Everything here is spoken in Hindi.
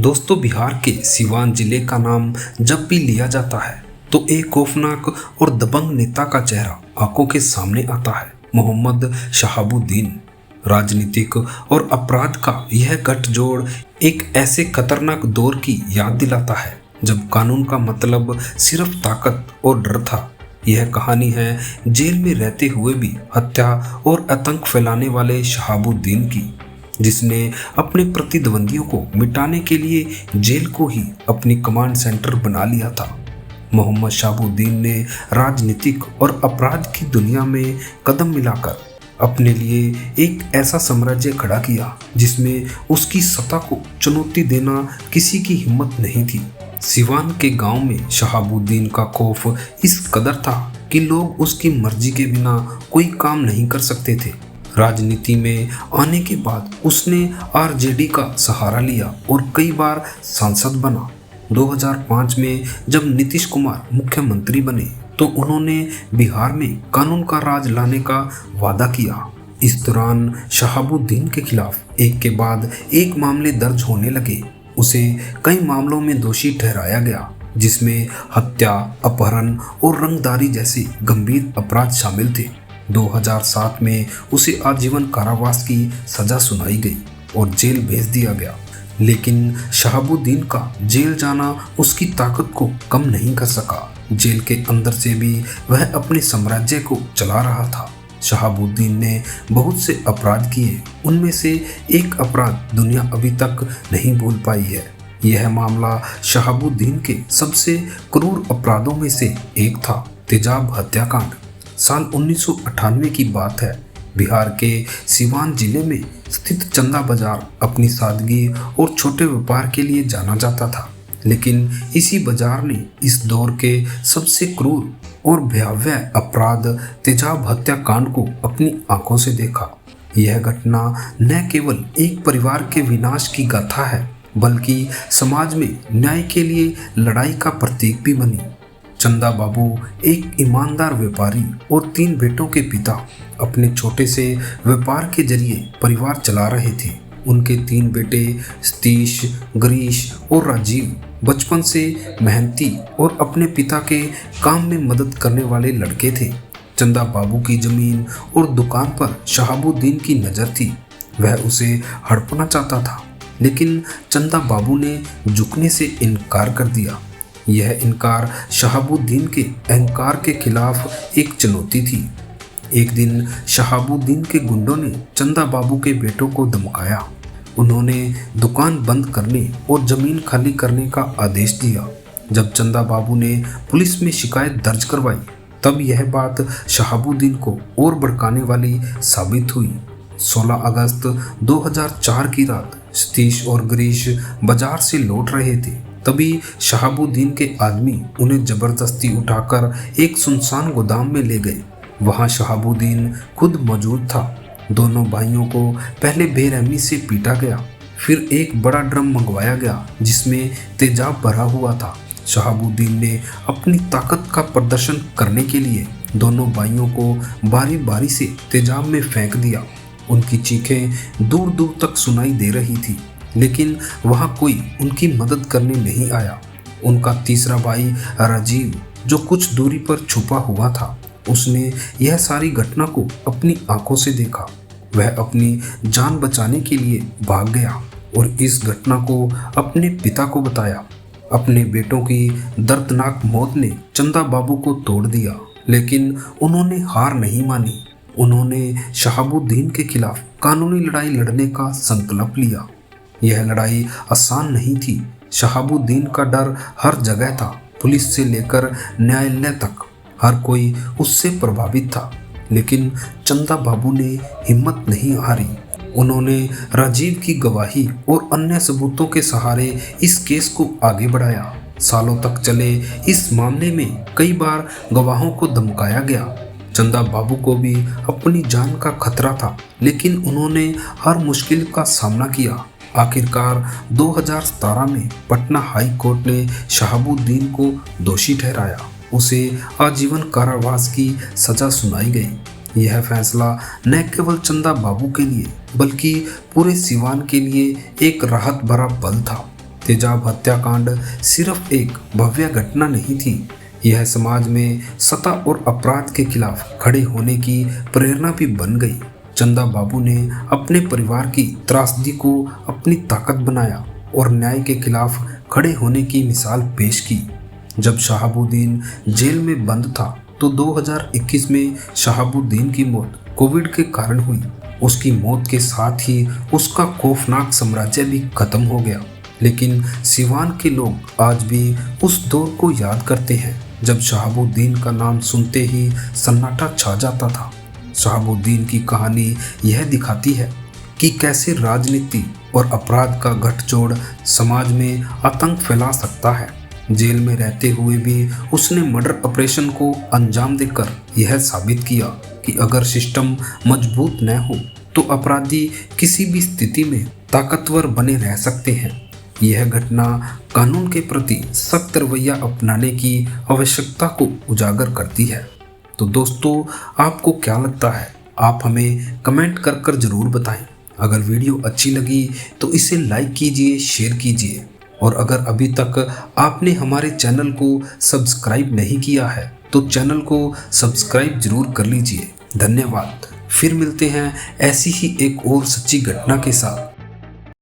दोस्तों, बिहार के सीवान जिले का नाम जब भी लिया जाता है तो एक खौफनाक और दबंग नेता का चेहरा आंखों के सामने आता है। मोहम्मद शहाबुद्दीन। राजनीतिक और अपराध का यह गठजोड़ एक ऐसे खतरनाक दौर की याद दिलाता है जब कानून का मतलब सिर्फ ताकत और डर था। यह कहानी है जेल में रहते हुए भी हत्या और आतंक फैलाने वाले शहाबुद्दीन की, जिसने अपने प्रतिद्वंदियों को मिटाने के लिए जेल को ही अपनी कमांड सेंटर बना लिया था। मोहम्मद शहाबुद्दीन ने राजनीतिक और अपराध की दुनिया में कदम मिलाकर अपने लिए एक ऐसा साम्राज्य खड़ा किया जिसमें उसकी सत्ता को चुनौती देना किसी की हिम्मत नहीं थी। सीवान के गांव में शहाबुद्दीन का खौफ इस कदर था कि लोग उसकी मर्जी के बिना कोई काम नहीं कर सकते थे। राजनीति में आने के बाद उसने आरजेडी का सहारा लिया और कई बार सांसद बना। 2005 में जब नीतीश कुमार मुख्यमंत्री बने तो उन्होंने बिहार में कानून का राज लाने का वादा किया। इस दौरान शहाबुद्दीन के खिलाफ एक के बाद एक मामले दर्ज होने लगे। उसे कई मामलों में दोषी ठहराया गया, जिसमें हत्या, अपहरण और रंगदारी जैसे गंभीर अपराध शामिल थे। 2007 में उसे आजीवन कारावास की सजा सुनाई गई और जेल भेज दिया गया। लेकिन शहाबुद्दीन का जेल जाना उसकी ताकत को कम नहीं कर सका। जेल के अंदर से भी वह अपने साम्राज्य को चला रहा था। शहाबुद्दीन ने बहुत से अपराध किए, उनमें से एक अपराध दुनिया अभी तक नहीं भूल पाई है। यह मामला शहाबुद्दीन के सबसे क्रूर अपराधों में से एक था, तेजाब हत्याकांड। साल 1998 की बात है। बिहार के सीवान जिले में स्थित चंदा बाजार अपनी सादगी और छोटे व्यापार के लिए जाना जाता था, लेकिन इसी बाजार ने इस दौर के सबसे क्रूर और भयावह अपराध तेजाब हत्याकांड को अपनी आंखों से देखा। यह घटना न केवल एक परिवार के विनाश की गाथा है, बल्कि समाज में न्याय के लिए लड़ाई का प्रतीक भी बनी। चंदा बाबू एक ईमानदार व्यापारी और 3 बेटों के पिता अपने छोटे से व्यापार के जरिए परिवार चला रहे थे। उनके 3 बेटे सतीश, गिरीश और राजीव बचपन से मेहनती और अपने पिता के काम में मदद करने वाले लड़के थे। चंदा बाबू की जमीन और दुकान पर शहाबुद्दीन की नज़र थी। वह उसे हड़पना चाहता था, लेकिन चंदा बाबू ने झुकने से इनकार कर दिया। यह इनकार शहाबुद्दीन के अहंकार के खिलाफ एक चुनौती थी। एक दिन शहाबुद्दीन के गुंडों ने चंदा बाबू के बेटों को धमकाया। उन्होंने दुकान बंद करने और जमीन खाली करने का आदेश दिया। जब चंदा बाबू ने पुलिस में शिकायत दर्ज करवाई, तब यह बात शहाबुद्दीन को और भड़काने वाली साबित हुई। 16 अगस्त 2004 की रात सतीश और गिरीश बाजार से लौट रहे थे। तभी शहाबुद्दीन के आदमी उन्हें जबरदस्ती उठाकर एक सुनसान गोदाम में ले गए। वहां शहाबुद्दीन खुद मौजूद था। दोनों भाइयों को पहले बेरहमी से पीटा गया, फिर एक बड़ा ड्रम मंगवाया गया जिसमें तेजाब भरा हुआ था। शहाबुद्दीन ने अपनी ताकत का प्रदर्शन करने के लिए दोनों भाइयों को बारी बारी से तेजाब में फेंक दिया। उनकी चीखें दूर दूर तक सुनाई दे रही थी, लेकिन वहां कोई उनकी मदद करने नहीं आया। उनका तीसरा भाई राजीव, जो कुछ दूरी पर छुपा हुआ था, उसने यह सारी घटना को अपनी आंखों से देखा। वह अपनी जान बचाने के लिए भाग गया और इस घटना को अपने पिता को बताया। अपने बेटों की दर्दनाक मौत ने चंदा बाबू को तोड़ दिया, लेकिन उन्होंने हार नहीं मानी। उन्होंने शहाबुद्दीन के खिलाफ कानूनी लड़ाई लड़ने का संकल्प लिया। यह लड़ाई आसान नहीं थी। शहाबुद्दीन का डर हर जगह था। पुलिस से लेकर न्यायालय तक हर कोई उससे प्रभावित था, लेकिन चंदा बाबू ने हिम्मत नहीं हारी। उन्होंने राजीव की गवाही और अन्य सबूतों के सहारे इस केस को आगे बढ़ाया। सालों तक चले इस मामले में कई बार गवाहों को धमकाया गया। चंदा बाबू को भी अपनी जान का खतरा था, लेकिन उन्होंने हर मुश्किल का सामना किया। आखिरकार 2017 में पटना हाई कोर्ट ने शहाबुद्दीन को दोषी ठहराया। उसे आजीवन कारावास की सजा सुनाई गई। यह फैसला न केवल चंदा बाबू के लिए बल्कि पूरे सीवान के लिए एक राहत भरा पल था। तेजाब हत्याकांड सिर्फ एक भव्य घटना नहीं थी, यह समाज में सत्ता और अपराध के खिलाफ खड़े होने की प्रेरणा भी बन गई। चंदा बाबू ने अपने परिवार की त्रासदी को अपनी ताकत बनाया और न्याय के खिलाफ खड़े होने की मिसाल पेश की। जब शहाबुद्दीन जेल में बंद था तो 2021 में शहाबुद्दीन की मौत कोविड के कारण हुई। उसकी मौत के साथ ही उसका खौफनाक साम्राज्य भी खत्म हो गया। लेकिन सिवान के लोग आज भी उस दौर को याद करते हैं जब शहाबुद्दीन का नाम सुनते ही सन्नाटा छा जाता था। शहाबुद्दीन की कहानी यह दिखाती है कि कैसे राजनीति और अपराध का गठजोड़ समाज में आतंक फैला सकता है। जेल में रहते हुए भी उसने मर्डर ऑपरेशन को अंजाम देकर यह साबित किया कि अगर सिस्टम मजबूत न हो तो अपराधी किसी भी स्थिति में ताकतवर बने रह सकते हैं। यह घटना कानून के प्रति सख्त रवैया अपनाने की आवश्यकता को उजागर करती है। तो दोस्तों, आपको क्या लगता है? आप हमें कमेंट कर कर ज़रूर बताएं। अगर वीडियो अच्छी लगी तो इसे लाइक कीजिए, शेयर कीजिए और अगर अभी तक आपने हमारे चैनल को सब्सक्राइब नहीं किया है तो चैनल को सब्सक्राइब जरूर कर लीजिए। धन्यवाद। फिर मिलते हैं ऐसी ही एक और सच्ची घटना के साथ।